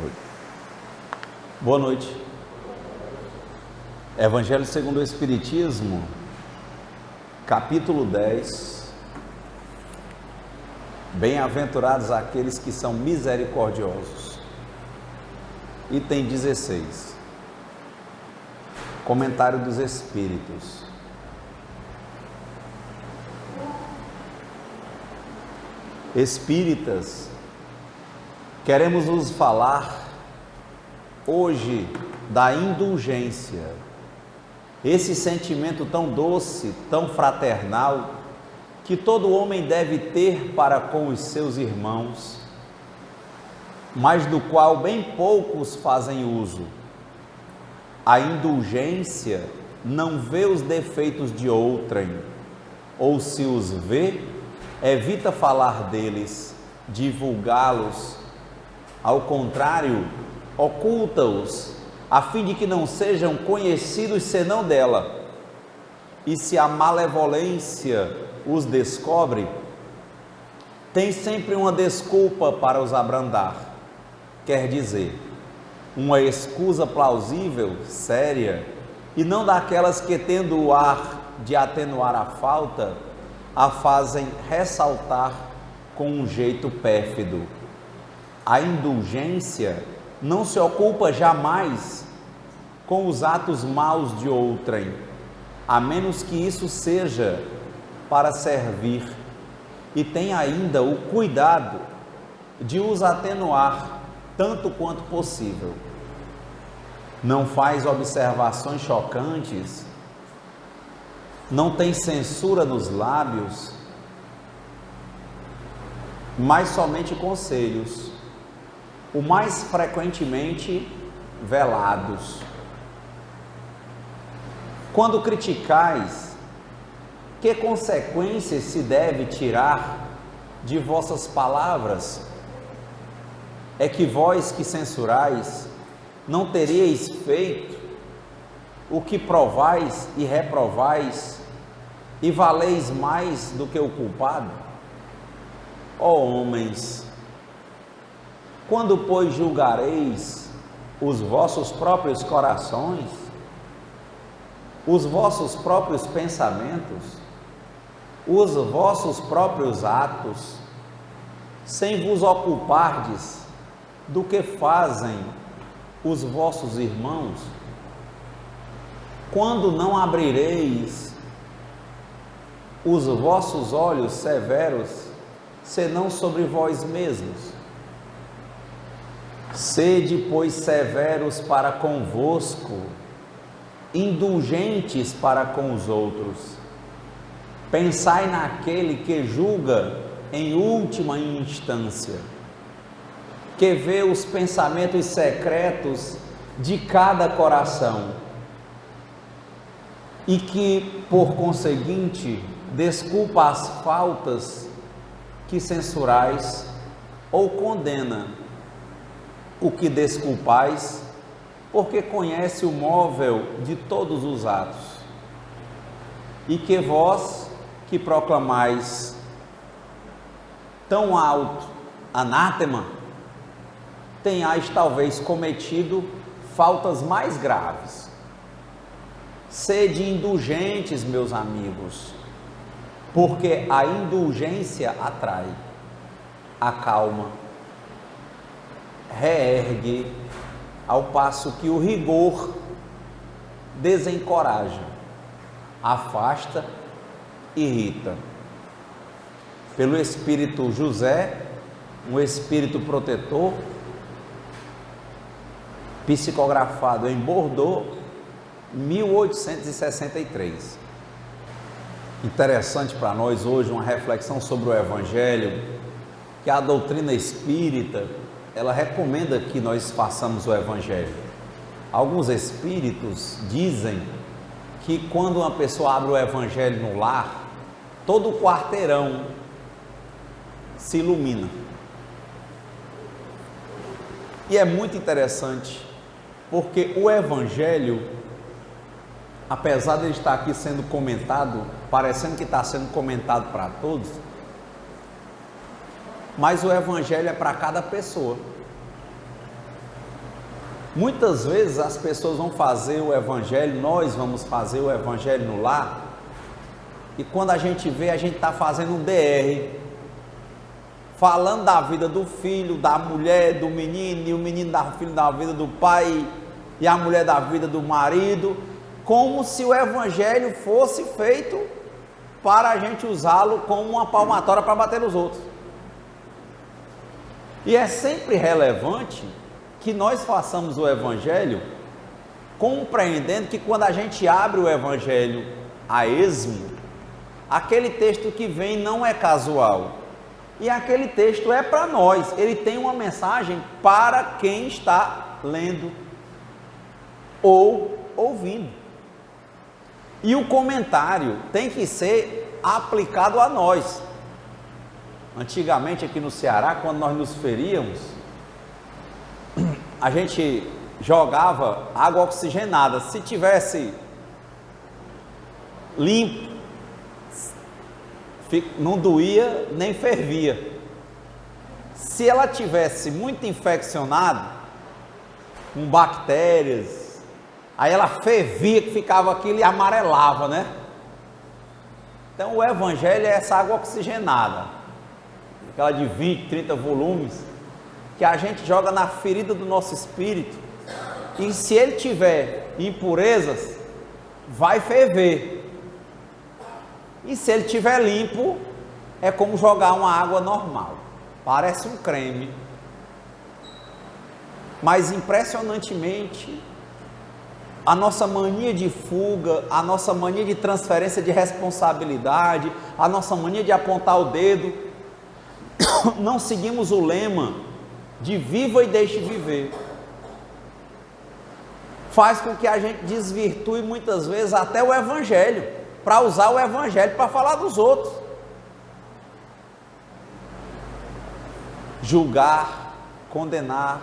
Oi. Boa noite. Evangelho segundo o Espiritismo, capítulo 10. Bem-aventurados aqueles que são misericordiosos. Item 16. Comentário dos Espíritos. Espíritas, queremos vos falar hoje da indulgência, esse sentimento tão doce, tão fraternal, que todo homem deve ter para com os seus irmãos, mas do qual bem poucos fazem uso. A indulgência não vê os defeitos de outrem, ou se os vê, evita falar deles, divulgá-los. Ao contrário, oculta-os, a fim de que não sejam conhecidos senão dela. E se a malevolência os descobre, tem sempre uma desculpa para os abrandar. Quer dizer, uma escusa plausível, séria, e não daquelas que, tendo o ar de atenuar a falta, a fazem ressaltar com um jeito pérfido. A indulgência não se ocupa jamais com os atos maus de outrem, a menos que isso seja para servir, e tem ainda o cuidado de os atenuar tanto quanto possível. Não faz observações chocantes, não tem censura nos lábios, mas somente conselhos, o mais frequentemente velados. Quando criticais, que consequências se deve tirar de vossas palavras? É que vós que censurais, não teríeis feito o que provais e reprovais, e valeis mais do que o culpado? Ó homens, quando, pois, julgareis os vossos próprios corações, os vossos próprios pensamentos, os vossos próprios atos, sem vos ocupardes do que fazem os vossos irmãos? Quando não abrireis os vossos olhos severos, senão sobre vós mesmos? Sede, pois, severos para convosco, indulgentes para com os outros. Pensai naquele que julga em última instância, que vê os pensamentos secretos de cada coração, e que, por conseguinte, desculpa as faltas que censurais, ou condena o que desculpais, porque conhece o móvel de todos os atos. E que vós, que proclamais tão alto anátema, tenhais talvez cometido faltas mais graves. Sede indulgentes, meus amigos, porque a indulgência atrai, acalma, reergue, ao passo que o rigor desencoraja, afasta, irrita. Pelo Espírito José, um espírito protetor, psicografado em Bordeaux, 1863. Interessante para nós hoje uma reflexão sobre o Evangelho, que a doutrina espírita, ela recomenda que nós façamos o Evangelho. Alguns espíritos dizem que quando uma pessoa abre o Evangelho no lar, todo o quarteirão se ilumina. E é muito interessante, porque o Evangelho, apesar de ele estar aqui sendo comentado, parecendo que está sendo comentado para todos, mas o Evangelho é para cada pessoa. Muitas vezes as pessoas vão fazer o evangelho, nós vamos fazer o evangelho no lar, e quando a gente vê, a gente está fazendo um DR, falando da vida do filho, da mulher, do menino, e o menino da filho da vida do pai, e a mulher da vida do marido, como se o evangelho fosse feito para a gente usá-lo como uma palmatória para bater nos outros. E é sempre relevante que nós façamos o evangelho compreendendo que quando a gente abre o evangelho a esmo, aquele texto que vem não é casual, e aquele texto é para nós, ele tem uma mensagem para quem está lendo ou ouvindo. E o comentário tem que ser aplicado a nós. Antigamente aqui no Ceará, quando nós nos feríamos, a gente jogava água oxigenada. Se tivesse limpo, não doía nem fervia. Se ela tivesse muito infeccionada, com bactérias, aí ela fervia, que ficava aquilo e amarelava, né? Então o evangelho é essa água oxigenada, aquela de 20, 30 volumes, que a gente joga na ferida do nosso espírito, e se ele tiver impurezas, vai ferver, e se ele tiver limpo, é como jogar uma água normal, parece um creme, mas impressionantemente, a nossa mania de fuga, a nossa mania de transferência de responsabilidade, a nossa mania de apontar o dedo, não seguimos o lema de viva e deixe viver, faz com que a gente desvirtue muitas vezes até o evangelho, para usar o evangelho para falar dos outros. Julgar, condenar,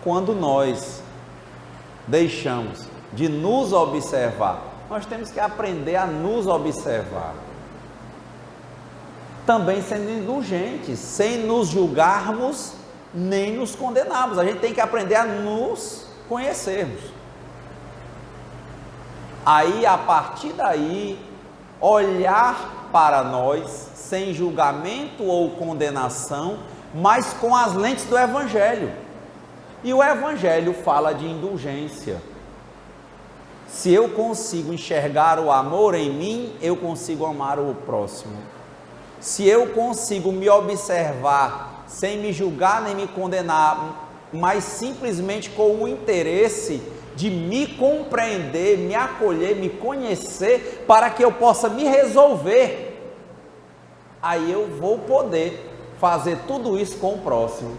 quando nós deixamos de nos observar, nós temos que aprender a nos observar, também sendo indulgentes, sem nos julgarmos nem nos condenarmos. A gente tem que aprender a nos conhecermos, aí a partir daí olhar para nós sem julgamento ou condenação, mas com as lentes do evangelho. E o evangelho fala de indulgência. Se eu consigo enxergar o amor em mim, eu consigo amar o próximo. Se eu consigo me observar sem me julgar nem me condenar, mas simplesmente com o interesse de me compreender, me acolher, me conhecer, para que eu possa me resolver, aí eu vou poder fazer tudo isso com o próximo.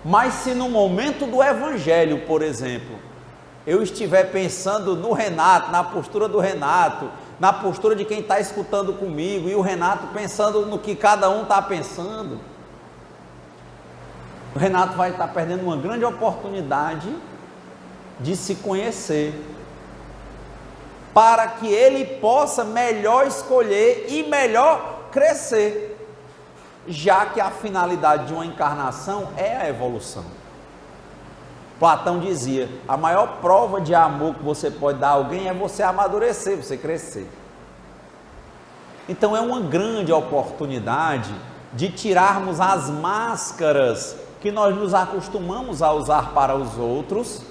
Mas se no momento do evangelho, por exemplo, eu estiver pensando no Renato, na postura do Renato, na postura de quem está escutando comigo, e o Renato pensando no que cada um está pensando, o Renato vai estar perdendo uma grande oportunidade de se conhecer, para que ele possa melhor escolher e melhor crescer, já que a finalidade de uma encarnação é a evolução. Platão dizia, a maior prova de amor que você pode dar a alguém é você amadurecer, você crescer. Então é uma grande oportunidade de tirarmos as máscaras que nós nos acostumamos a usar para os outros,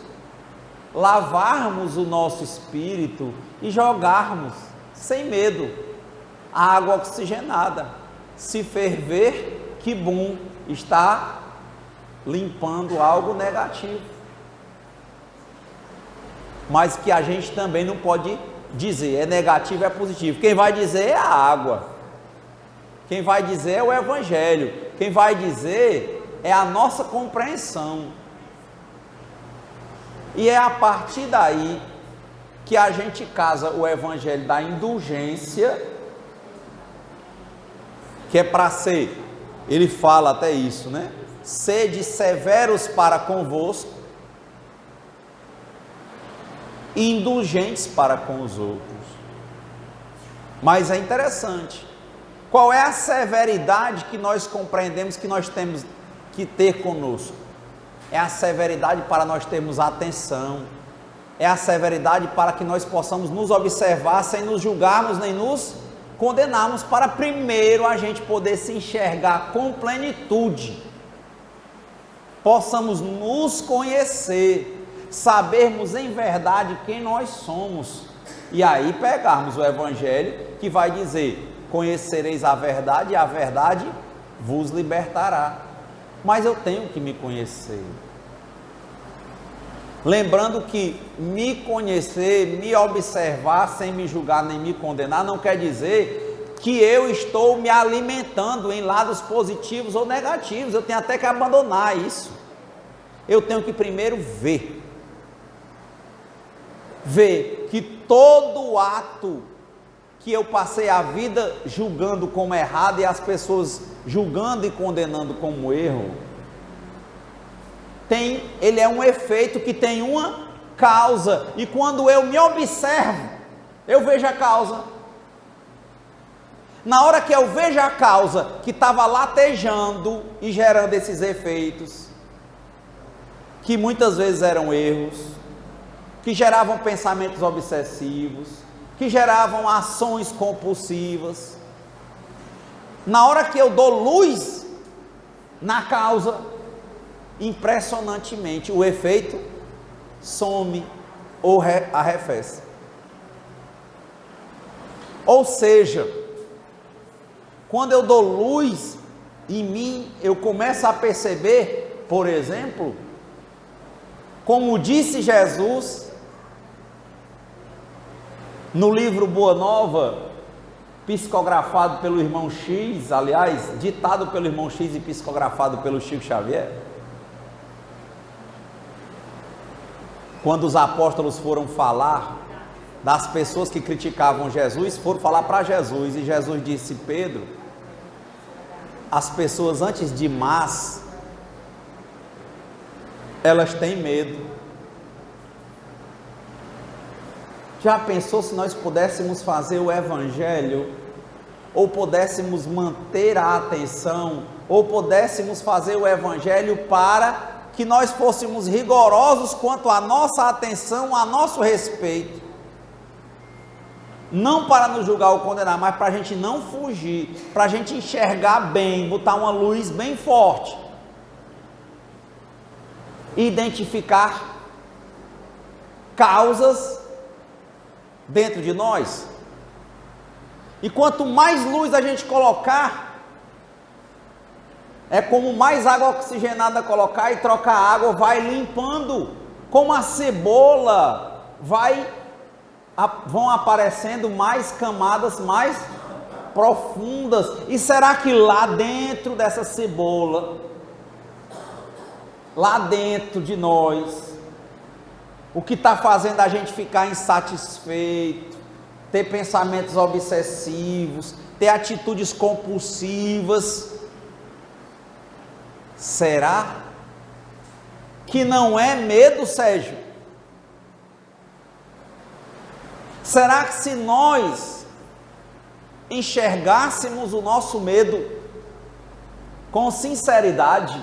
lavarmos o nosso espírito e jogarmos, sem medo, a água oxigenada. Se ferver, que bom, está limpando algo negativo. Mas que a gente também não pode dizer, é negativo, é positivo. Quem vai dizer é a água. Quem vai dizer é o evangelho. Quem vai dizer é a nossa compreensão. E é a partir daí que a gente casa o evangelho da indulgência, que é para ser, ele fala até isso, né? Sede severos para convosco e indulgentes para com os outros. Mas é interessante, qual é a severidade que nós compreendemos que nós temos que ter conosco? é a severidade para nós termos atenção, é a severidade para que nós possamos nos observar sem nos julgarmos nem nos condenarmos, para primeiro a gente poder se enxergar com plenitude, possamos nos conhecer, sabermos em verdade quem nós somos, e aí pegarmos o Evangelho que vai dizer: conhecereis a verdade e a verdade vos libertará. Mas eu tenho que me conhecer. Lembrando que me conhecer, me observar sem me julgar nem me condenar, não quer dizer que eu estou me alimentando em lados positivos ou negativos. Eu tenho até que abandonar isso. Eu tenho que primeiro ver que todo ato que eu passei a vida julgando como errado e as pessoas julgando e condenando como erro, ele é um efeito que tem uma causa, e quando eu me observo, eu vejo a causa. Na hora que eu vejo a causa que estava latejando e gerando esses efeitos, que muitas vezes eram erros, que geravam pensamentos obsessivos, que geravam ações compulsivas, na hora que eu dou luz na causa, impressionantemente o efeito some ou arrefece. Ou seja, quando eu dou luz em mim, eu começo a perceber, por exemplo, como disse Jesus no livro Boa Nova, psicografado pelo irmão X, aliás, ditado pelo irmão X e psicografado pelo Chico Xavier, quando os apóstolos foram falar das pessoas que criticavam Jesus, foram falar para Jesus, e Jesus disse: Pedro, as pessoas antes de más, elas têm medo. Já pensou se nós pudéssemos fazer o Evangelho, ou pudéssemos manter a atenção, ou pudéssemos fazer o Evangelho para que nós fôssemos rigorosos quanto à nossa atenção, a nosso respeito, não para nos julgar ou condenar, mas para a gente não fugir, para a gente enxergar bem, botar uma luz bem forte, identificar causas dentro de nós, e quanto mais luz a gente colocar, é como mais água oxigenada colocar, e trocar água vai limpando, como a cebola, vão aparecendo mais camadas mais profundas. E será que lá dentro dessa cebola, lá dentro de nós, o que está fazendo a gente ficar insatisfeito, ter pensamentos obsessivos, ter atitudes compulsivas, será que não é medo, Sérgio? Será que se nós enxergássemos o nosso medo com sinceridade,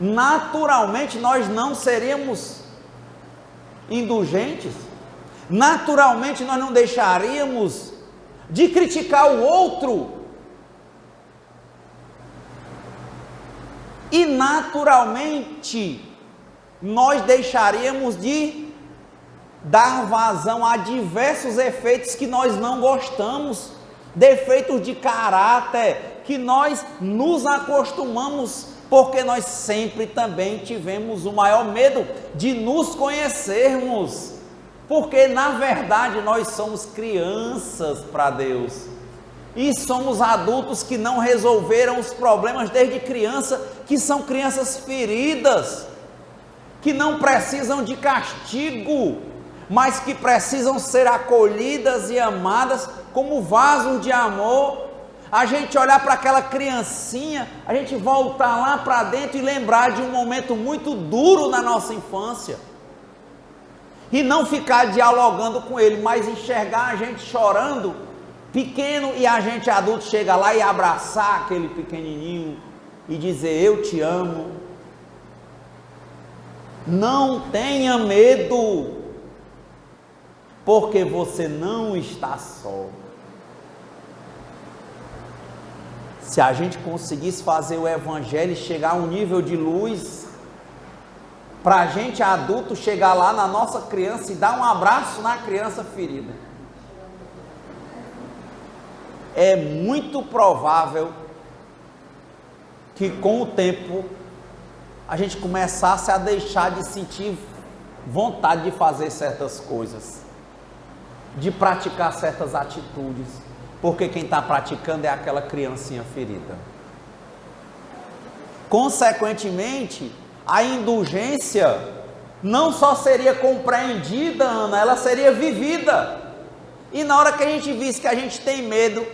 naturalmente nós não seríamos indulgentes? Naturalmente nós não deixaríamos de criticar o outro? E naturalmente nós deixaríamos de dar vazão a diversos efeitos que nós não gostamos, defeitos de caráter que nós nos acostumamos, porque nós sempre também tivemos o maior medo de nos conhecermos, porque na verdade nós somos crianças para Deus, e somos adultos que não resolveram os problemas desde criança, que são crianças feridas, que não precisam de castigo, mas que precisam ser acolhidas e amadas como vasos de amor. A gente olhar para aquela criancinha, a gente voltar lá para dentro e lembrar de um momento muito duro na nossa infância, e não ficar dialogando com ele, mas enxergar a gente chorando, pequeno, e a gente adulto chega lá e abraçar aquele pequenininho e dizer: eu te amo, Não tenha medo, porque você não está só. Se a gente conseguisse fazer o evangelho chegar a um nível de luz, para a gente adulto chegar lá na nossa criança e dar um abraço na criança ferida, é muito provável que com o tempo a gente começasse a deixar de sentir vontade de fazer certas coisas, de praticar certas atitudes, porque quem está praticando é aquela criancinha ferida. Consequentemente, a indulgência não só seria compreendida, Ana, ela seria vivida. E na hora que a gente visse que a gente tem medo,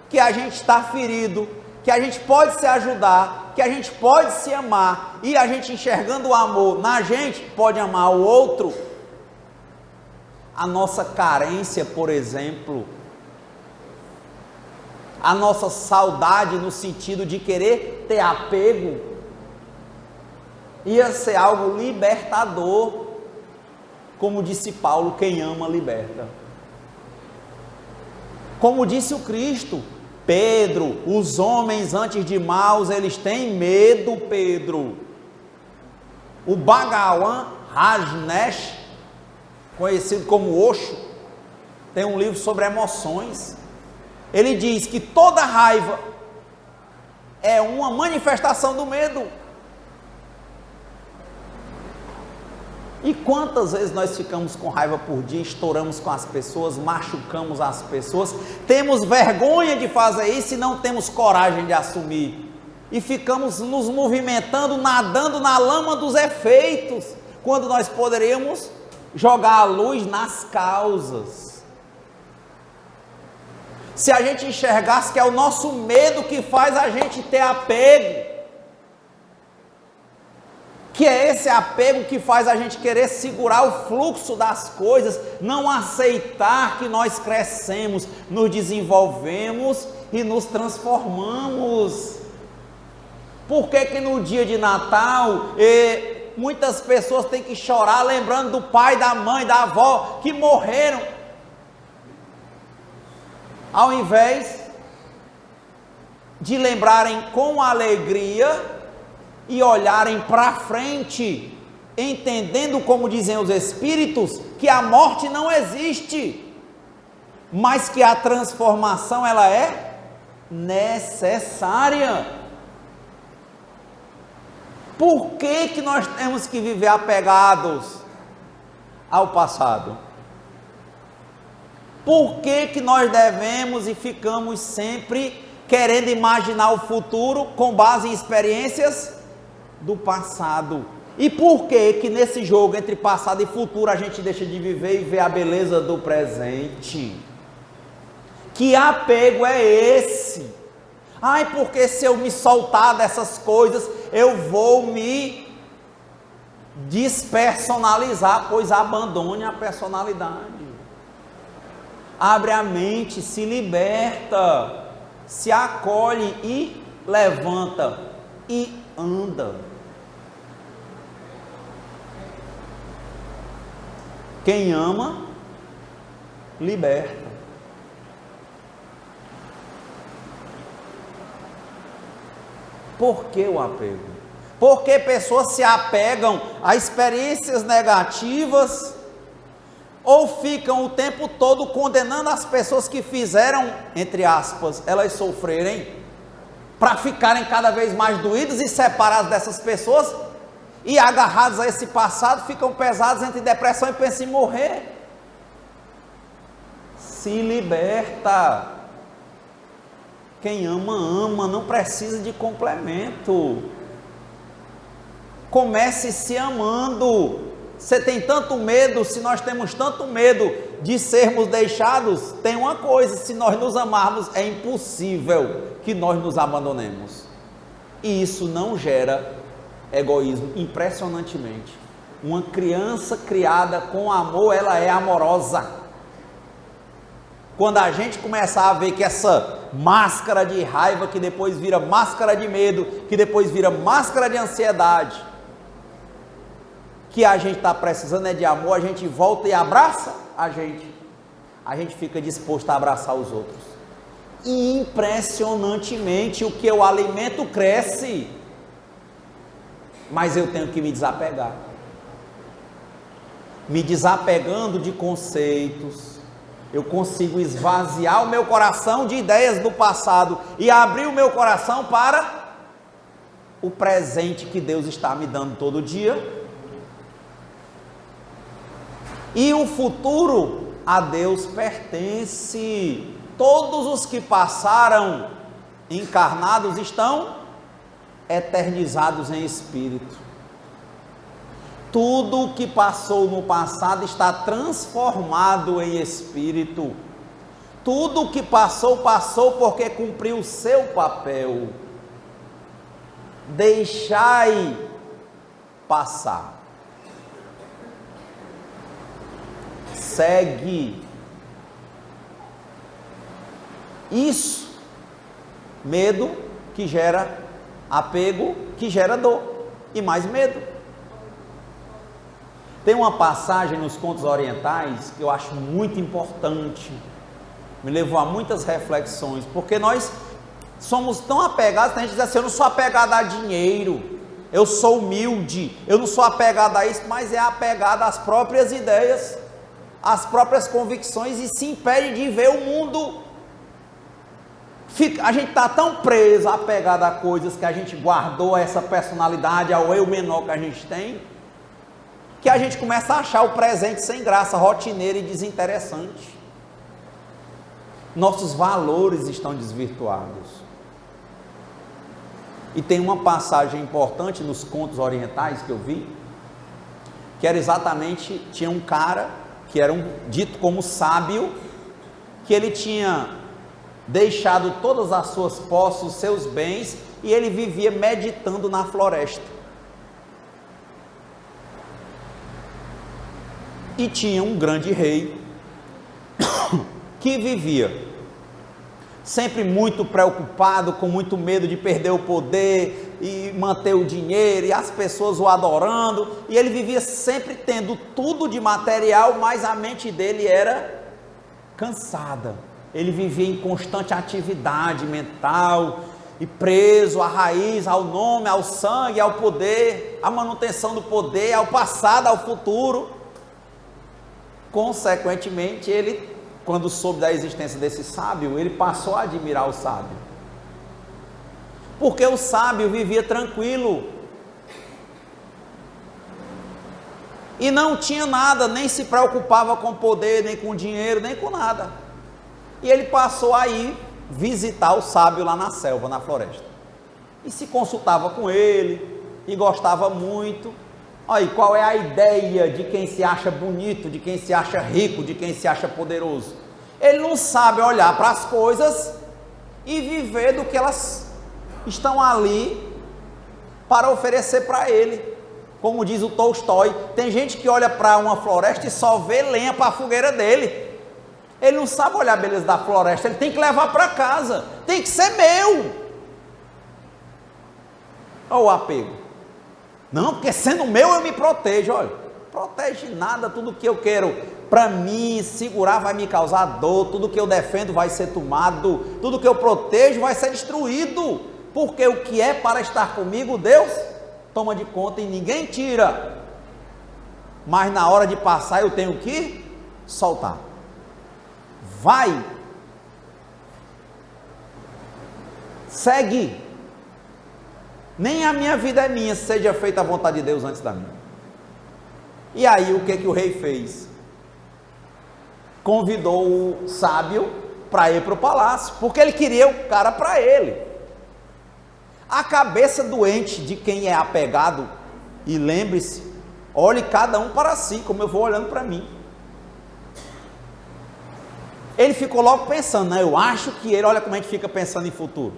que a gente está ferido, que a gente pode se ajudar, que a gente pode se amar, e a gente enxergando o amor na gente, pode amar o outro. A nossa carência, por exemplo, a nossa saudade no sentido de querer ter apego, ia ser algo libertador. Como disse Paulo, quem ama liberta. Como disse o Cristo, Pedro, os homens antes de maus, eles têm medo, Pedro. O Bhagavan Rajneesh, conhecido como Osho, tem um livro sobre emoções. Ele diz que toda raiva é uma manifestação do medo. E quantas vezes nós ficamos com raiva por dia, estouramos com as pessoas, machucamos as pessoas, temos vergonha de fazer isso e não temos coragem de assumir. E ficamos nos movimentando, nadando na lama dos efeitos, quando nós poderíamos jogar a luz nas causas. Se a gente enxergasse que é o nosso medo que faz a gente ter apego, que é esse apego que faz a gente querer segurar o fluxo das coisas, não aceitar que nós crescemos, nos desenvolvemos e nos transformamos. Por que que no dia de Natal, muitas pessoas têm que chorar lembrando do pai, da mãe, da avó que morreram, ao invés de lembrarem com alegria e olharem para frente, entendendo, como dizem os Espíritos, que a morte não existe, mas que a transformação ela é necessária. Por que que nós temos que viver apegados ao passado? Por que que nós devemos e ficamos sempre querendo imaginar o futuro com base em experiências do passado? E por que que nesse jogo entre passado e futuro a gente deixa de viver e ver a beleza do presente? Que apego é esse? Ai, porque se eu me soltar dessas coisas, eu vou me despersonalizar, pois abandone a personalidade. Abre a mente, se liberta, se acolhe e levanta e anda. Quem ama, liberta. Por que o apego? Porque pessoas se apegam a experiências negativas ou ficam o tempo todo condenando as pessoas que fizeram, entre aspas, elas sofrerem, para ficarem cada vez mais doídos e separados dessas pessoas, e agarrados a esse passado, ficam pesados entre depressão e pensam em morrer. Se liberta. Quem ama, ama, não precisa de complemento. Comece se amando. Você tem tanto medo, se nós temos tanto medo de sermos deixados, tem uma coisa: se nós nos amarmos, é impossível que nós nos abandonemos. E isso não gera egoísmo, impressionantemente. Uma criança criada com amor, ela é amorosa. Quando a gente começar a ver que essa máscara de raiva, que depois vira máscara de medo, que depois vira máscara de ansiedade, que a gente está precisando é de amor, a gente volta e abraça a gente fica disposto a abraçar os outros. E impressionantemente o que eu alimento cresce, mas eu tenho que me desapegar. Me desapegando de conceitos, eu consigo esvaziar o meu coração de ideias do passado e abrir o meu coração para o presente que Deus está me dando todo dia. E o futuro a Deus pertence. Todos os que passaram encarnados estão eternizados em espírito. Tudo o que passou no passado está transformado em espírito. Tudo o que passou, passou porque cumpriu o seu papel. Deixai passar. Segue. Isso, medo que gera apego, que gera dor e mais medo. Tem uma passagem nos contos orientais que eu acho muito importante, me levou a muitas reflexões, porque nós somos tão apegados, a gente diz assim, eu não sou apegado a dinheiro, eu sou humilde, eu não sou apegado a isso, mas é apegado às próprias ideias, às próprias convicções e se impede de ver o mundo. A gente está tão preso, apegado a coisas que a gente guardou, a essa personalidade, ao eu menor que a gente tem, que a gente começa a achar o presente sem graça, rotineiro e desinteressante. Nossos valores estão desvirtuados. E tem uma passagem importante nos contos orientais que eu vi, que era exatamente, tinha um cara que era dito como sábio, que ele tinha deixado todas as suas posses, os seus bens, e ele vivia meditando na floresta. E tinha um grande rei, que vivia sempre muito preocupado, com muito medo de perder o poder, e manter o dinheiro, e as pessoas o adorando, e ele vivia sempre tendo tudo de material, mas a mente dele era cansada. Ele vivia em constante atividade mental, e preso à raiz, ao nome, ao sangue, ao poder, à manutenção do poder, ao passado, ao futuro. Consequentemente, ele, quando soube da existência desse sábio, ele passou a admirar o sábio. Porque o sábio vivia tranquilo. E não tinha nada, nem se preocupava com poder, nem com dinheiro, nem com nada. E ele passou a ir visitar o sábio lá na selva, na floresta. E se consultava com ele, e gostava muito. Olha, qual é a ideia de quem se acha bonito, de quem se acha rico, de quem se acha poderoso? Ele não sabe olhar para as coisas e viver do que elas estão ali para oferecer para ele. Como diz o Tolstói, tem gente que olha para uma floresta e só vê lenha para a fogueira dele. Ele não sabe olhar a beleza da floresta, ele tem que levar para casa, tem que ser meu. Olha o apego. Não, porque sendo meu eu me protejo. Olha, protege nada, tudo que eu quero para mim segurar vai me causar dor, tudo que eu defendo vai ser tomado, tudo que eu protejo vai ser destruído, porque o que é para estar comigo, Deus toma de conta e ninguém tira. Mas na hora de passar eu tenho que soltar. Vai, segue. Nem a minha vida é minha, seja feita a vontade de Deus antes da minha. E aí o que o rei fez? Convidou o sábio para ir para o palácio, porque ele queria o cara para ele. A cabeça doente de quem é apegado, e lembre-se, olhe cada um para si, como eu vou olhando para mim. Ele ficou logo pensando, né? Eu acho que ele, olha como a gente fica pensando em futuro.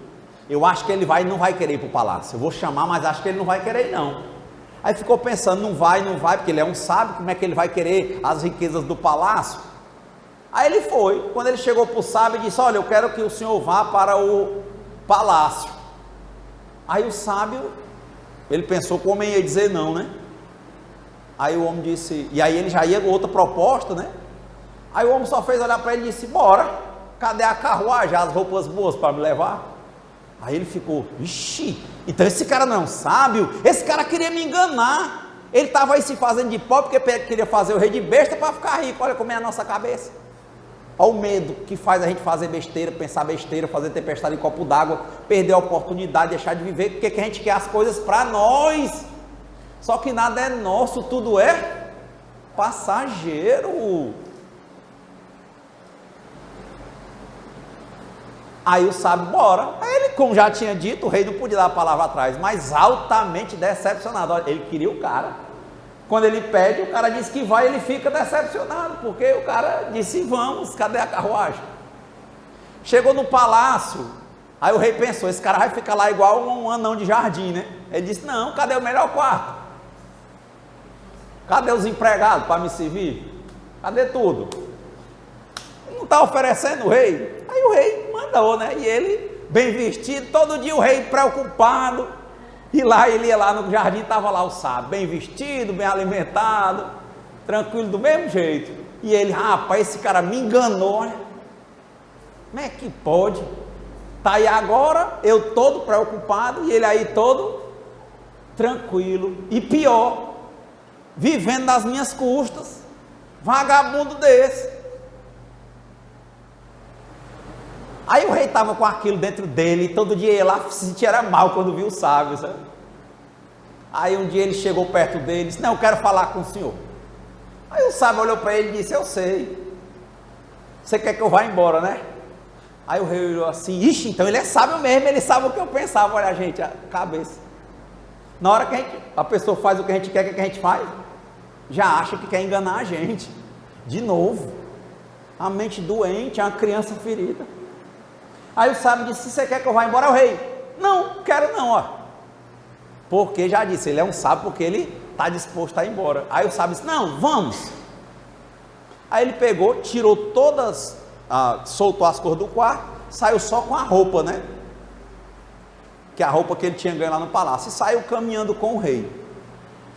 Eu acho que ele não vai querer ir para o palácio. Eu vou chamar, mas acho que ele não vai querer ir, não. Aí ficou pensando, não vai, porque ele é um sábio, como é que ele vai querer as riquezas do palácio? Aí ele foi. Quando ele chegou para o sábio, disse, olha, eu quero que o senhor vá para o palácio. Aí o sábio, ele pensou que o homem ia dizer não, né? Aí o homem disse, e aí ele já ia com outra proposta, né? Aí o homem só fez olhar para ele e disse, bora, cadê a carruagem, as roupas boas para me levar? Aí ele ficou, ixi, então esse cara não é um sábio, esse cara queria me enganar, ele estava aí se fazendo de pobre porque queria fazer o rei de besta para ficar rico, olha como é a nossa cabeça. Olha o medo que faz a gente fazer besteira, pensar besteira, fazer tempestade em copo d'água, perder a oportunidade, deixar de viver, porque que a gente quer as coisas para nós, só que nada é nosso, tudo é passageiro. Aí o sábio, bora. Aí ele, como já tinha dito, o rei não podia dar a palavra atrás, mas altamente decepcionado. Olha, ele queria o cara. Quando ele pede, o cara diz que vai, ele fica decepcionado, porque o cara disse, vamos, cadê a carruagem? Chegou no palácio, aí o rei pensou, esse cara vai ficar lá igual um anão de jardim, né? Ele disse, não, cadê o melhor quarto? Cadê os empregados para me servir? Cadê tudo? Não está oferecendo o rei? Aí o rei mandou, né? E ele, bem vestido, todo dia o rei preocupado. E lá ele ia lá no jardim, estava lá o sábio, bem vestido, bem alimentado, tranquilo do mesmo jeito. E ele, rapaz, esse cara me enganou, né? Como é que pode? Está aí agora, eu todo preocupado, e ele aí todo tranquilo. E pior, vivendo nas minhas custas, vagabundo desse. Aí o rei estava com aquilo dentro dele, e todo dia ia lá, se sentia mal quando viu o sábio, sabe? Aí um dia ele chegou perto dele e disse, não, eu quero falar com o senhor. Aí o sábio olhou para ele e disse, eu sei, você quer que eu vá embora, né? Aí o rei olhou assim, ixi, então ele é sábio mesmo, ele sabe o que eu pensava, olha gente, a cabeça. Na hora que a pessoa faz o que a gente quer, o que a gente faz? Já acha que quer enganar a gente, de novo. A mente doente, é uma criança ferida. Aí o sábio disse, você quer que eu vá embora? O rei, não, quero não, ó. Porque já disse, ele é um sábio porque ele está disposto a ir embora. Aí o sábio disse, não, vamos. Aí ele pegou, tirou todas, soltou as cores do quarto, saiu só com a roupa, né? Que é a roupa que ele tinha ganho lá no palácio, e saiu caminhando com o rei.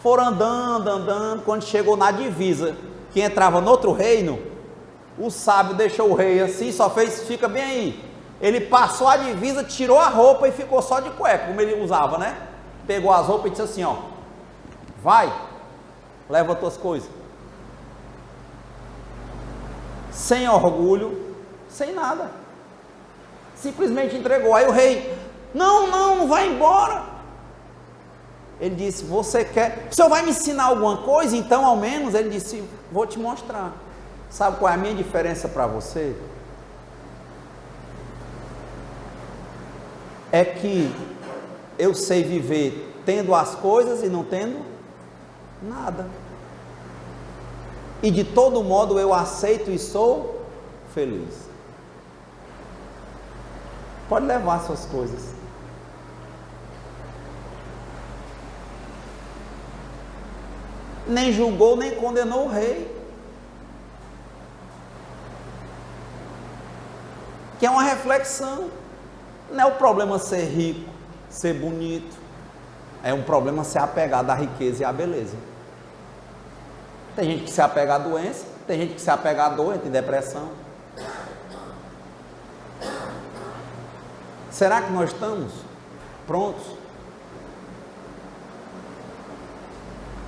Foram andando, quando chegou na divisa, que entrava no outro reino, o sábio deixou o rei assim, só fez, fica bem aí. Ele passou a divisa, tirou a roupa e ficou só de cueca, como ele usava, né? Pegou as roupas e disse assim, ó, vai, leva as tuas coisas. Sem orgulho, sem nada. Simplesmente entregou. Aí o rei, não vai embora. Ele disse, você quer, o senhor vai me ensinar alguma coisa? Então, ao menos, ele disse, vou te mostrar. Sabe qual é a minha diferença para você? É que eu sei viver tendo as coisas e não tendo nada. E de todo modo eu aceito e sou feliz. Pode levar suas coisas. Nem julgou, nem condenou o rei. Que é uma reflexão. Não é o problema ser rico, ser bonito. É um problema ser apegado à riqueza e à beleza. Tem gente que se apega à doença, tem gente que se apega à dor, tem depressão. Será que nós estamos prontos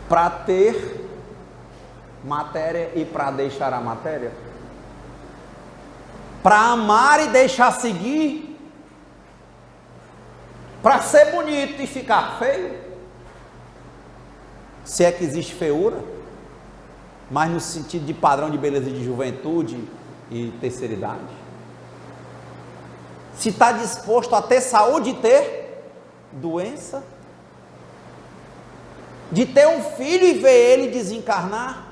para ter matéria e para deixar a matéria? Para amar e deixar seguir? Para ser bonito e ficar feio? Se é que existe feiura, mas no sentido de padrão de beleza de juventude e terceira idade. Se está disposto a ter saúde e ter doença, de ter um filho e ver ele desencarnar,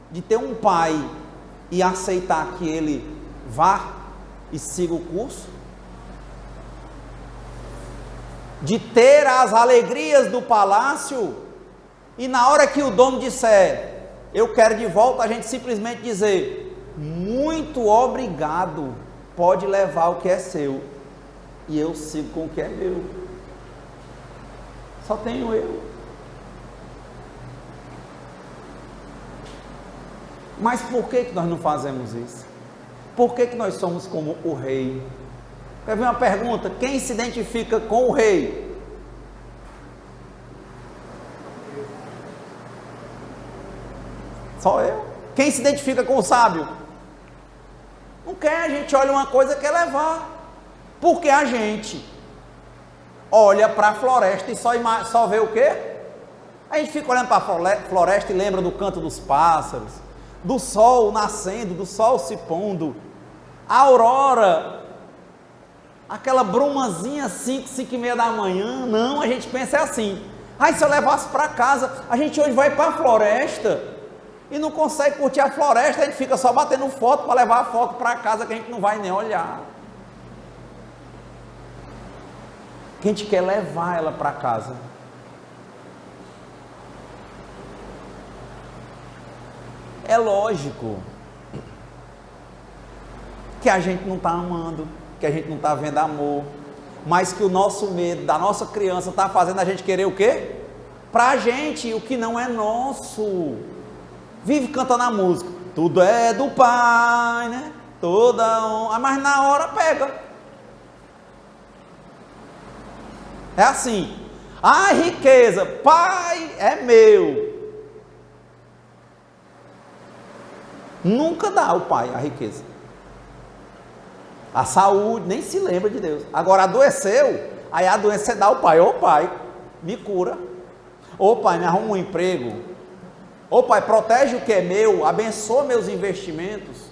de ter um pai e aceitar que ele vá e siga o curso, de ter as alegrias do palácio, e na hora que o dono disser, eu quero de volta, a gente simplesmente dizer, muito obrigado, pode levar o que é seu, e eu sigo com o que é meu, só tenho eu. Mas por que nós não fazemos isso? Por que nós somos como o rei? Quer ver uma pergunta? Quem se identifica com o rei? Só eu. Quem se identifica com o sábio? Não quer, a gente olha uma coisa e quer levar. Porque a gente olha para a floresta e só vê o quê? A gente fica olhando para a floresta e lembra do canto dos pássaros, do sol nascendo, do sol se pondo, a aurora, aquela brumazinha 5h30 da manhã. Não, a gente pensa assim. Aí se eu levasse para casa, a gente hoje vai para a floresta e não consegue curtir a floresta, a gente fica só batendo foto para levar a foto para casa, que a gente não vai nem olhar. Que a gente quer levar ela para casa. É lógico que a gente não está amando, que a gente não está vendo amor, mas que o nosso medo da nossa criança está fazendo a gente querer o quê? Para a gente, o que não é nosso. Vive cantando a música, tudo é do Pai, né? Toda honra, mas na hora pega. É assim, a riqueza, Pai, é meu. Nunca dá ao Pai a riqueza. A saúde, nem se lembra de Deus. Agora adoeceu, aí a doença você dá ao Pai. Ô Pai, me cura. Ô Pai, me arruma um emprego. Ô Pai, protege o que é meu, abençoa meus investimentos.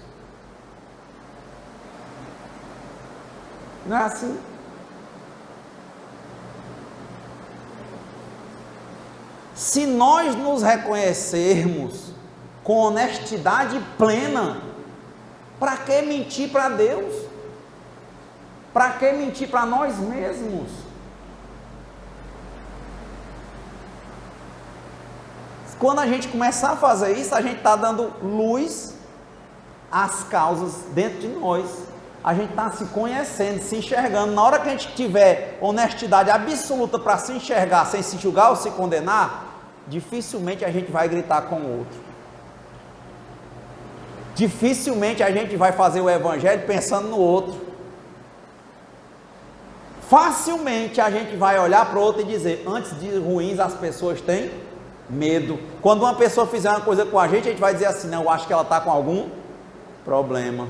Não é assim? Se nós nos reconhecermos com honestidade plena, para que mentir para Deus? Para que mentir para nós mesmos? Quando a gente começar a fazer isso, a gente está dando luz às causas dentro de nós. A gente está se conhecendo, se enxergando. Na hora que a gente tiver honestidade absoluta para se enxergar, sem se julgar ou se condenar, dificilmente a gente vai gritar com o outro. Dificilmente a gente vai fazer o evangelho pensando no outro. Facilmente a gente vai olhar para o outro e dizer, antes de ruins as pessoas têm medo. Quando uma pessoa fizer uma coisa com a gente vai dizer assim, não, eu acho que ela está com algum problema.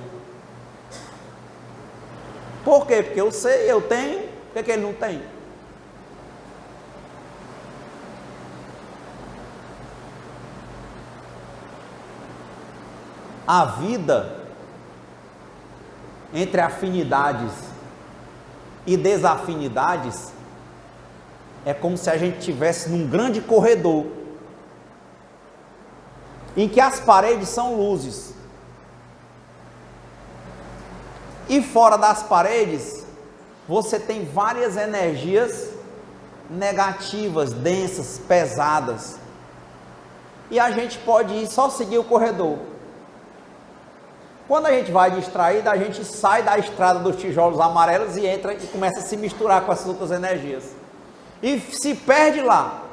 Por quê? Porque eu sei, eu tenho, por que ele não tem? A vida entre afinidades e desafinidades é como se a gente estivesse num grande corredor em que as paredes são luzes e fora das paredes você tem várias energias negativas, densas, pesadas, e a gente pode ir só seguir o corredor. Quando a gente vai distraído, a gente sai da estrada dos tijolos amarelos e entra e começa a se misturar com essas outras energias. E se perde lá.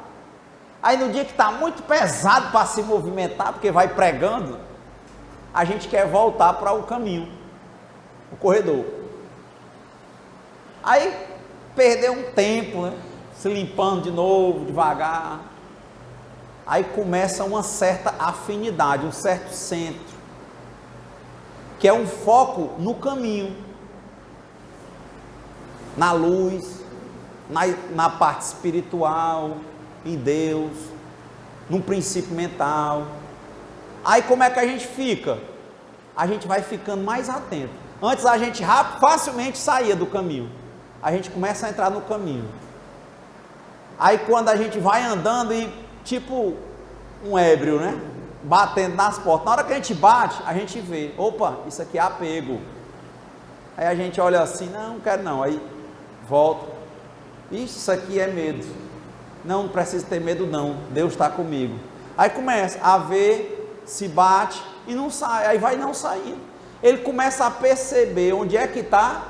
Aí no dia que está muito pesado para se movimentar, porque vai pregando, a gente quer voltar para o caminho, o corredor. Aí perdeu um tempo, né? Se limpando de novo, devagar. Aí começa uma certa afinidade, um certo centro, que é um foco no caminho, na luz, na parte espiritual, em Deus, num princípio mental. Aí como é que a gente fica? A gente vai ficando mais atento. Antes a gente facilmente saía do caminho, a gente começa a entrar no caminho. Aí quando a gente vai andando e tipo um ébrio, né? Batendo nas portas, na hora que a gente bate, a gente vê, opa, isso aqui é apego. Aí a gente olha assim, não quero não, aí volta, isso aqui é medo, não precisa ter medo não, Deus está comigo. Aí começa a ver, se bate e não sai, aí vai não saindo. Ele começa a perceber onde é que está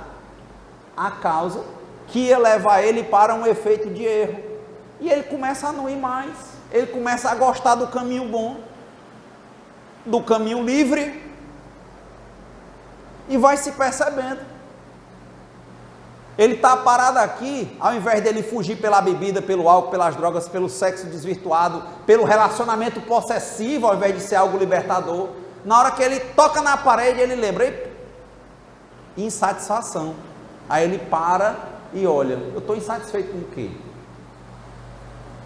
a causa que ia levar ele para um efeito de erro, e ele começa a não ir mais, ele começa a gostar do caminho bom. do caminho livre e vai se percebendo. Ele está parado aqui, ao invés dele fugir pela bebida, pelo álcool, pelas drogas, pelo sexo desvirtuado, pelo relacionamento possessivo, ao invés de ser algo libertador. Na hora que ele toca na parede, ele lembra, insatisfação. Aí ele para e olha, eu estou insatisfeito com o quê?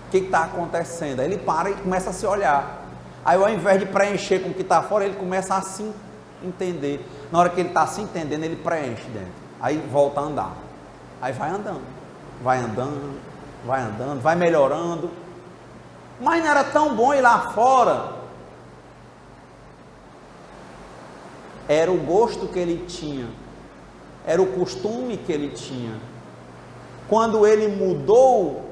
O que está acontecendo? Aí ele para e começa a se olhar. Aí ao invés de preencher com o que está fora, ele começa a se entender. Na hora que ele está se entendendo, ele preenche dentro. Aí volta a andar. Aí vai andando, vai andando, vai andando, vai melhorando. Mas não era tão bom ir lá fora. Era o gosto que ele tinha, era o costume que ele tinha. Quando ele mudou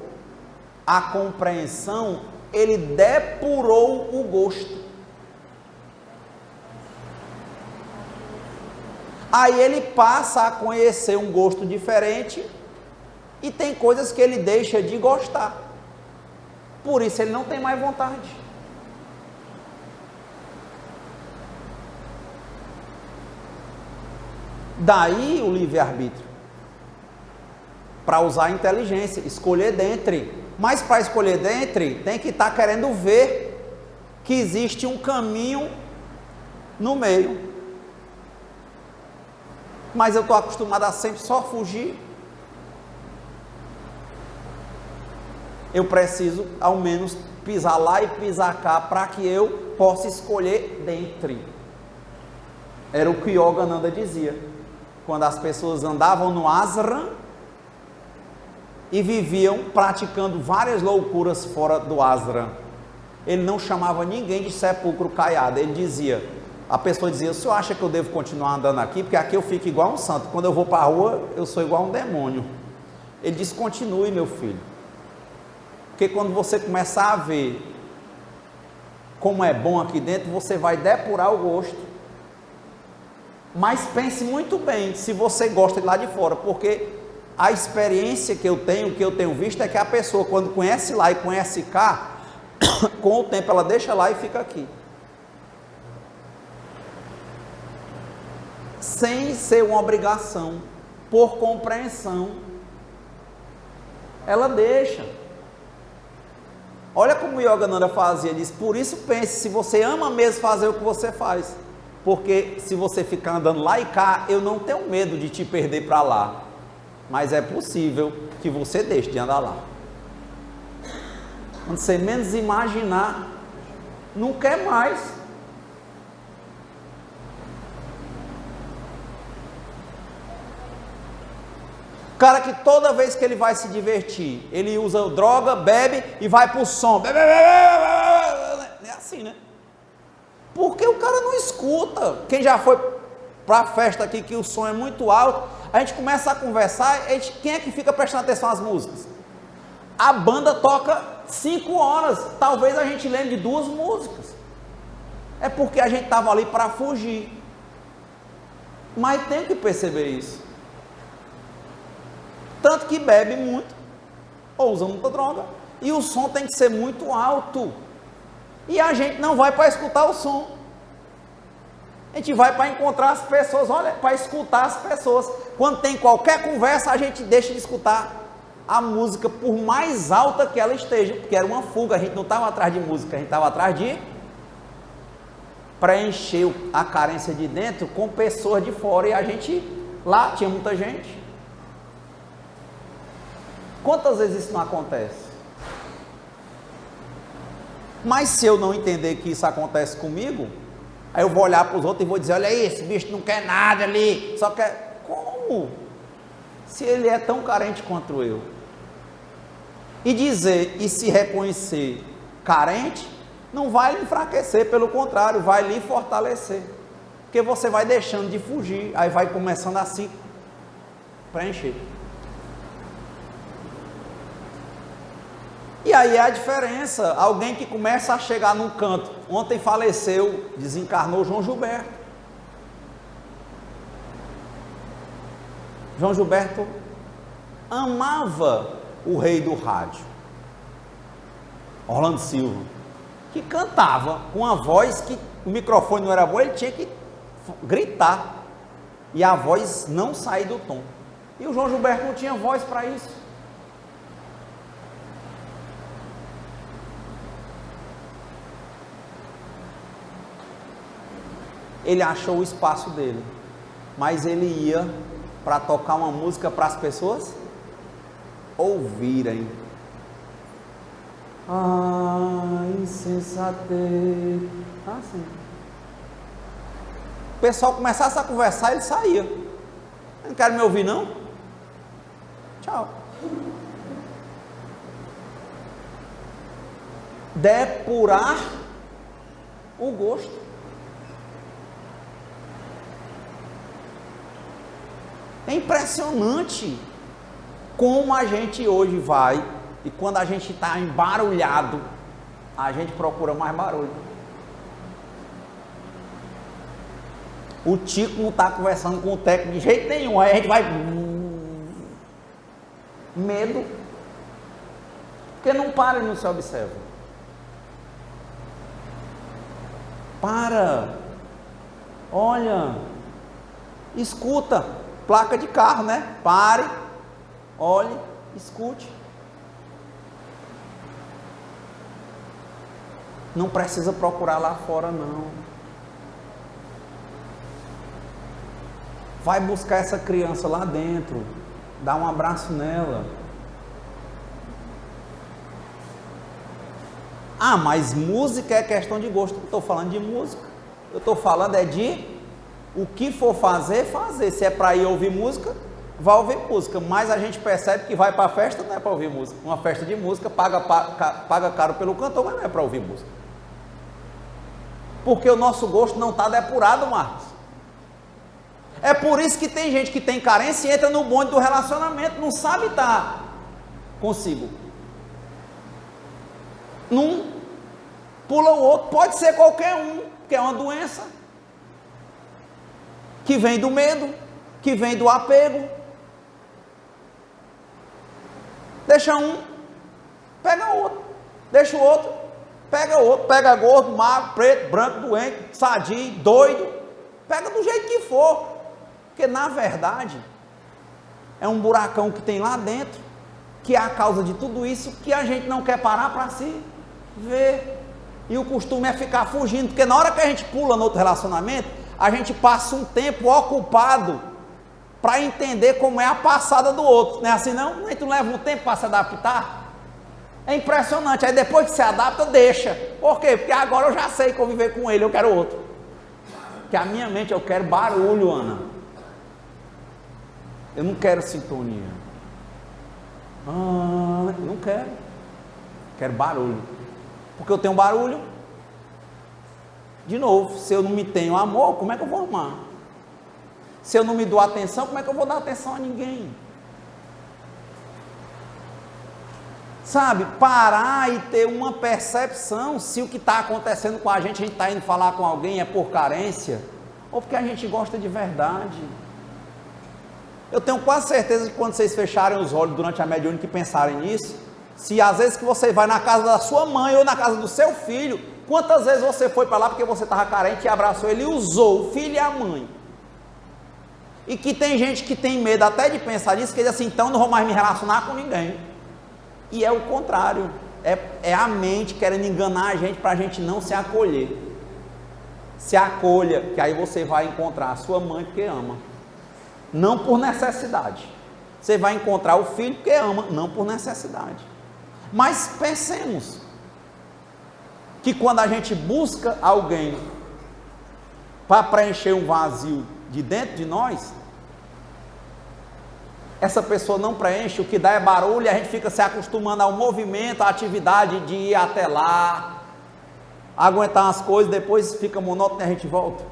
a compreensão, ele depurou o gosto. Aí ele passa a conhecer um gosto diferente e tem coisas que ele deixa de gostar. Por isso ele não tem mais vontade. Daí o livre-arbítrio. Para usar a inteligência, escolher dentre. Mas para escolher dentre, tem que estar querendo ver que existe um caminho no meio. Mas eu estou acostumado a sempre só fugir. Eu preciso ao menos pisar lá e pisar cá para que eu possa escolher dentre. Era o que Yogananda dizia. Quando as pessoas andavam no ashram e viviam praticando várias loucuras fora do ashram, ele não chamava ninguém de sepulcro caiado. Ele dizia, a pessoa dizia, o senhor acha que eu devo continuar andando aqui? Porque aqui eu fico igual um santo, quando eu vou para a rua eu sou igual um demônio. Ele disse, continue meu filho, porque quando você começar a ver como é bom aqui dentro, você vai depurar o gosto. Mas pense muito bem se você gosta de lá de fora, porque a experiência que eu tenho visto é que a pessoa quando conhece lá e conhece cá, com o tempo ela deixa lá e fica aqui. Sem ser uma obrigação, por compreensão, ela deixa. Olha como o Yogananda fazia, ele diz, por isso pense, se você ama mesmo fazer o que você faz, porque se você ficar andando lá e cá, eu não tenho medo de te perder para lá, mas é possível que você deixe de andar lá. Quando você menos imaginar, não quer mais. O cara que toda vez que ele vai se divertir, ele usa droga, bebe e vai para o som. É assim, né? Porque o cara não escuta. Quem já foi para a festa aqui que o som é muito alto, a gente começa a conversar, quem é que fica prestando atenção às músicas? A banda toca 5 horas, talvez a gente lembre de 2 músicas. É porque a gente estava ali para fugir. Mas tem que perceber isso. Tanto que bebe muito, ou usa muita droga, e o som tem que ser muito alto, e a gente não vai para escutar o som, a gente vai para encontrar as pessoas, olha, para escutar as pessoas. Quando tem qualquer conversa, a gente deixa de escutar a música, por mais alta que ela esteja, porque era uma fuga, a gente não estava atrás de música, a gente estava atrás de preencher a carência de dentro com pessoas de fora, e a gente, lá tinha muita gente. Quantas vezes isso não acontece? Mas se eu não entender que isso acontece comigo, aí eu vou olhar para os outros e vou dizer, olha aí, esse bicho não quer nada ali, só quer... Como? Se ele é tão carente quanto eu. E dizer e se reconhecer carente, não vai lhe enfraquecer, pelo contrário, vai lhe fortalecer. Porque você vai deixando de fugir, aí vai começando a se preencher. E aí é a diferença, alguém que começa a chegar num canto. Ontem faleceu, desencarnou João Gilberto. João Gilberto amava o rei do rádio, Orlando Silva, que cantava com uma voz que o microfone não era bom, ele tinha que gritar e a voz não sair do tom. E o João Gilberto não tinha voz para isso. Ele achou o espaço dele, mas ele ia para tocar uma música para as pessoas ouvirem. Insensatez. Assim. O pessoal começasse a conversar, ele saía. Não quero me ouvir, não? Tchau. Depurar o gosto. É impressionante como a gente hoje vai, e quando a gente está embarulhado, a gente procura mais barulho. O Tico não está conversando com o técnico de jeito nenhum, aí a gente vai... Medo. Porque não para e não se observa. Para. Olha. Escuta. Placa de carro, né? Pare. Olhe. Escute. Não precisa procurar lá fora, não. Vai buscar essa criança lá dentro. Dá um abraço nela. Ah, mas música é questão de gosto. Eu estou falando de música. Eu estou falando é de o que for fazer, fazer. Se é para ir ouvir música, vai ouvir música. Mas a gente percebe que vai para a festa, não é para ouvir música. Uma festa de música, paga caro pelo cantor, mas não é para ouvir música. Porque o nosso gosto não está depurado, Marcos. É por isso que tem gente que tem carência e entra no bonde do relacionamento, não sabe estar consigo. Num pula o outro, pode ser qualquer um, que é uma doença, que vem do medo, que vem do apego. Deixa um, pega outro, deixa o outro, pega gordo, magro, preto, branco, doente, sadio, doido, pega do jeito que for. Porque na verdade é um buracão que tem lá dentro, que é a causa de tudo isso, que a gente não quer parar para se ver. E o costume é ficar fugindo, porque na hora que a gente pula no outro relacionamento, a gente passa um tempo ocupado para entender como é a passada do outro. Não é assim não? A gente não leva um tempo para se adaptar? É impressionante. Aí depois que se adapta, deixa. Por quê? Porque agora eu já sei conviver com ele, eu quero outro. Porque a minha mente, eu quero barulho, Ana. Eu não quero sintonia. Não quero. Quero barulho. Porque eu tenho barulho. De novo, se eu não me tenho amor, como é que eu vou amar? Se eu não me dou atenção, como é que eu vou dar atenção a ninguém? Sabe, parar e ter uma percepção se o que está acontecendo com a gente está indo falar com alguém é por carência ou porque a gente gosta de verdade. Eu tenho quase certeza que quando vocês fecharem os olhos durante a mediúnica e pensarem nisso, se às vezes que você vai na casa da sua mãe ou na casa do seu filho, quantas vezes você foi para lá porque você estava carente e abraçou ele e usou o filho e a mãe? E que tem gente que tem medo até de pensar nisso, que diz assim, então não vou mais me relacionar com ninguém. E é o contrário, é a mente querendo enganar a gente para a gente não se acolher. Se acolha, que aí você vai encontrar a sua mãe porque ama, não por necessidade. Você vai encontrar o filho porque ama, não por necessidade. Mas pensemos que quando a gente busca alguém para preencher um vazio de dentro de nós, essa pessoa não preenche, o que dá é barulho e a gente fica se acostumando ao movimento, à atividade de ir até lá, aguentar umas coisas, depois fica monótono e a gente volta.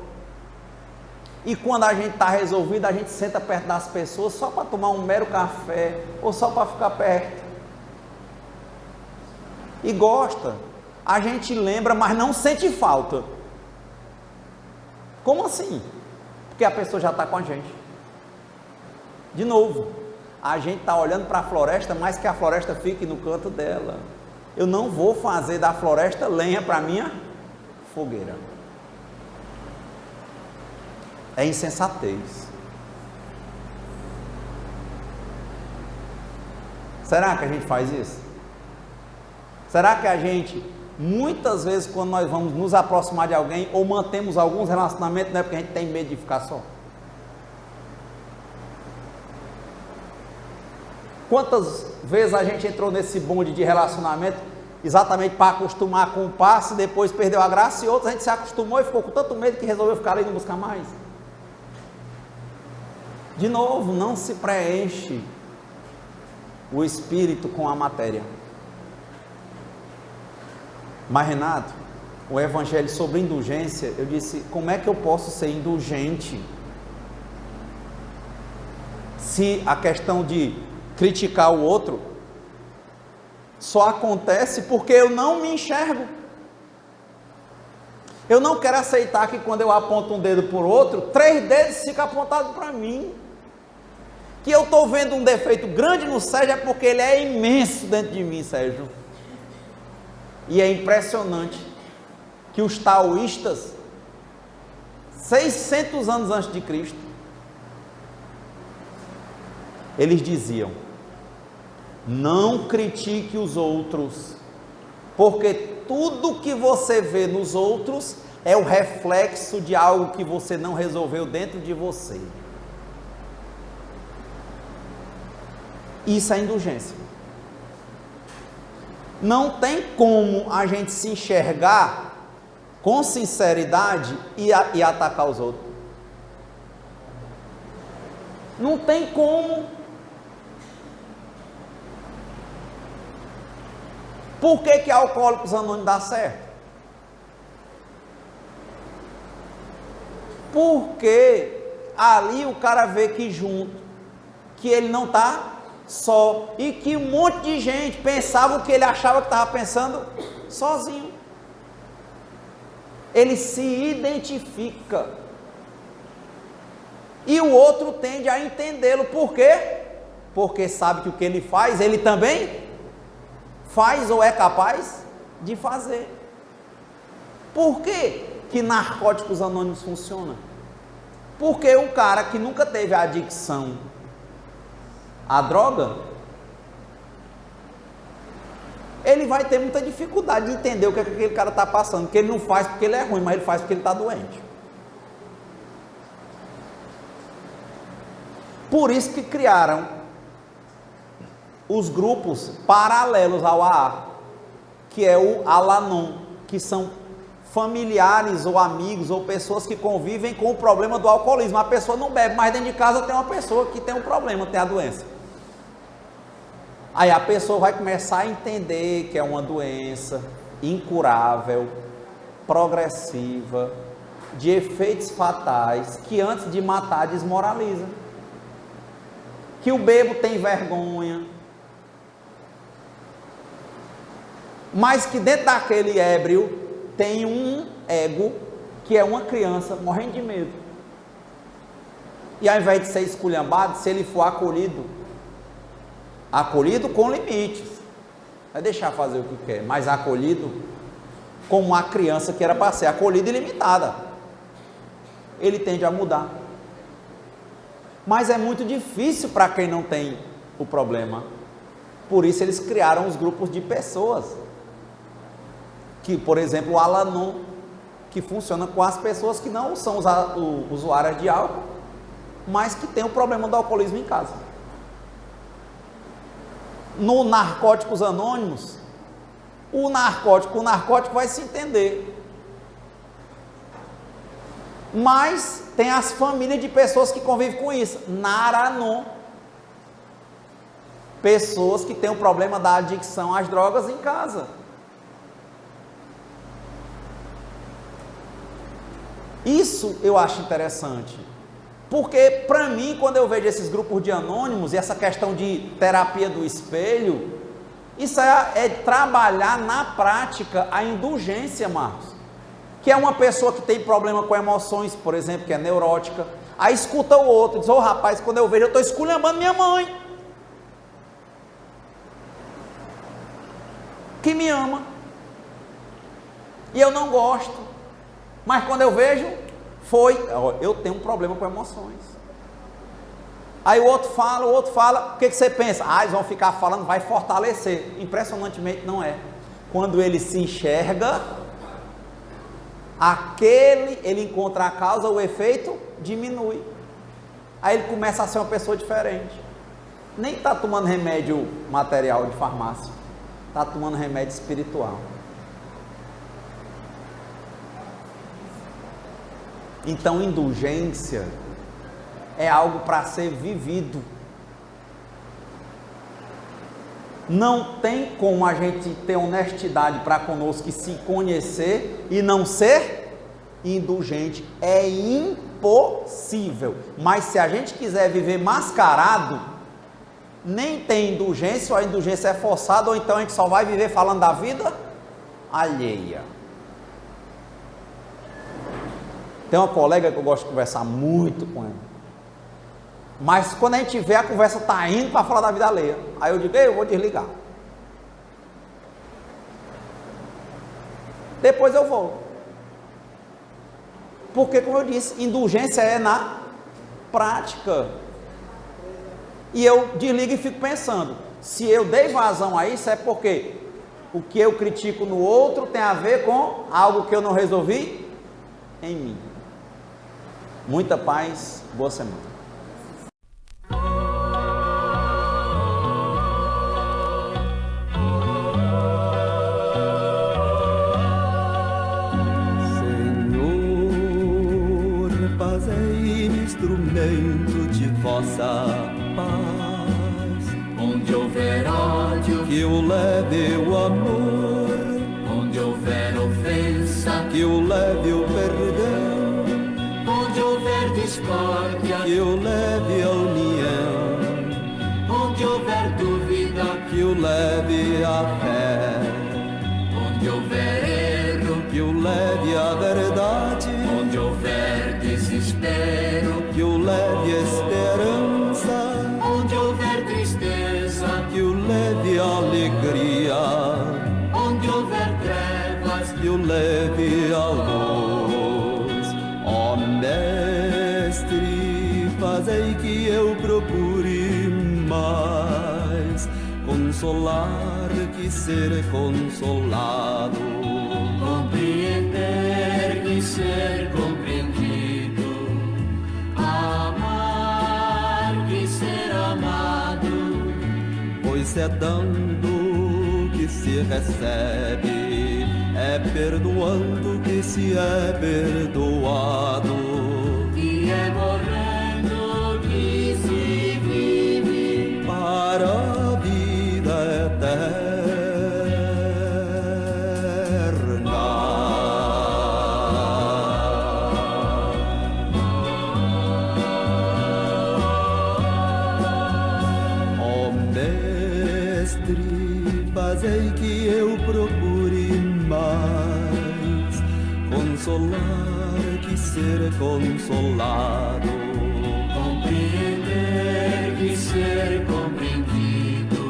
E quando a gente está resolvido, a gente senta perto das pessoas só para tomar um mero café, ou só para ficar perto. E gosta. A gente lembra, mas não sente falta. Como assim? Porque a pessoa já está com a gente. De novo, a gente está olhando para a floresta, mas que a floresta fique no canto dela. Eu não vou fazer da floresta lenha para minha fogueira. é insensatez. Será que a gente faz isso? Será que a gente, muitas vezes, quando nós vamos nos aproximar de alguém, ou mantemos alguns relacionamentos, não é porque a gente tem medo de ficar só? Quantas vezes a gente entrou nesse bonde de relacionamento exatamente para acostumar com o passe, depois perdeu a graça, e outros a gente se acostumou e ficou com tanto medo que resolveu ficar ali e não buscar mais? De novo, não se preenche o espírito com a matéria. Mas Renato, o evangelho sobre indulgência, eu disse, como é que eu posso ser indulgente se a questão de criticar o outro só acontece porque eu não me enxergo? Eu não quero aceitar que quando eu aponto um dedo por outro, 3 dedos ficam apontados para mim. Que eu estou vendo um defeito grande no Sérgio é porque ele é imenso dentro de mim, Sérgio. E é impressionante que os taoístas, 600 anos antes de Cristo, eles diziam: não critique os outros, porque tudo que você vê nos outros é o reflexo de algo que você não resolveu dentro de você. Isso é indulgência. Não tem como a gente se enxergar com sinceridade e atacar os outros. Não tem como. Por que Alcoólicos Anônimos dá certo? Porque ali o cara vê que junto, que ele não está só, e que um monte de gente pensava o que ele achava que estava pensando sozinho. Ele se identifica e o outro tende a entendê-lo. Por quê? Porque sabe que o que ele faz, ele também faz ou é capaz de fazer. Por que Narcóticos Anônimos funciona? Porque o cara que nunca teve adicção à droga, ele vai ter muita dificuldade de entender o que aquele cara está passando, porque ele não faz porque ele é ruim, mas ele faz porque ele está doente. Por isso que criaram os grupos paralelos ao AA, que é o Al-Anon, que são familiares ou amigos ou pessoas que convivem com o problema do alcoolismo. A pessoa não bebe, mas dentro de casa tem uma pessoa que tem um problema, tem a doença. Aí a pessoa vai começar a entender que é uma doença incurável, progressiva, de efeitos fatais, que antes de matar desmoraliza. Que o bebo tem vergonha, mas que dentro daquele ébrio tem um ego, que é uma criança morrendo de medo. E ao invés de ser esculhambado, se ele for acolhido com limites, vai deixar fazer o que quer, mas acolhido como uma criança que era para ser acolhida e limitada, ele tende a mudar. Mas é muito difícil para quem não tem o problema. Por isso eles criaram os grupos de pessoas, que, por exemplo, o Al-Anon, que funciona com as pessoas que não são usuárias de álcool, mas que tem o problema do alcoolismo em casa. No Narcóticos Anônimos, o narcótico vai se entender. Mas tem as famílias de pessoas que convivem com isso. Nar-Anon, pessoas que têm o problema da adicção às drogas em casa. Isso eu acho interessante, porque para mim, quando eu vejo esses grupos de anônimos e essa questão de terapia do espelho, isso é trabalhar na prática a indulgência, Marcos, que é uma pessoa que tem problema com emoções, por exemplo, que é neurótica, aí escuta o outro, diz: ô rapaz, quando eu vejo eu estou esculhambando minha mãe, que me ama, e eu não gosto, mas quando eu vejo, eu tenho um problema com emoções. Aí o outro fala, o que você pensa? Eles vão ficar falando, vai fortalecer. Impressionantemente não é. Quando ele se enxerga, ele encontra a causa, o efeito diminui. Aí ele começa a ser uma pessoa diferente. Nem está tomando remédio material de farmácia, está tomando remédio espiritual. Então, indulgência é algo para ser vivido. Não tem como a gente ter honestidade para conosco e se conhecer e não ser indulgente. É impossível. Mas se a gente quiser viver mascarado, nem tem indulgência, ou a indulgência é forçada, ou então a gente só vai viver falando da vida alheia. Tem uma colega que eu gosto de conversar muito com ela. Mas quando a gente vê, a conversa está indo para falar da vida alheia. Aí eu digo, eu vou desligar. Depois eu vou. Porque, como eu disse, indulgência é na prática. E eu desligo e fico pensando, se eu dei vazão a isso é porque o que eu critico no outro tem a ver com algo que eu não resolvi em mim. Muita paz, boa semana. Instrumento de vossa paz, onde houver ódio, que eu leve o amor, onde houver ofensa, que eu leve o perdão, onde houver discórdia, que eu leve a união, onde houver dúvida, que eu leve a fé, onde houver erro, que eu leve a verdade, onde houver desespero, que eu leve a esperança, onde houver tristeza, que eu leve a alegria, onde houver trevas, que eu leve a luz. Ó Mestre, fazei que eu procure mais consolar que ser consolado, compreender que ser compreendido, amar que ser amado, pois é dando que se recebe, é perdoando que se é perdoado, e é morrendo que se vive para a vida eterna. Ó Mestre, fazei que eu procure mais consolar que ser consolado, compreender que ser compreendido,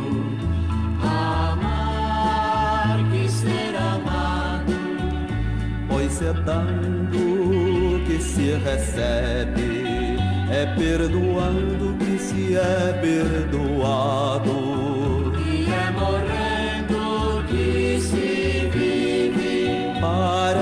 amar que ser amado, pois é dando que se recebe, é perdoando que se é perdoado, e é morrendo que se vive para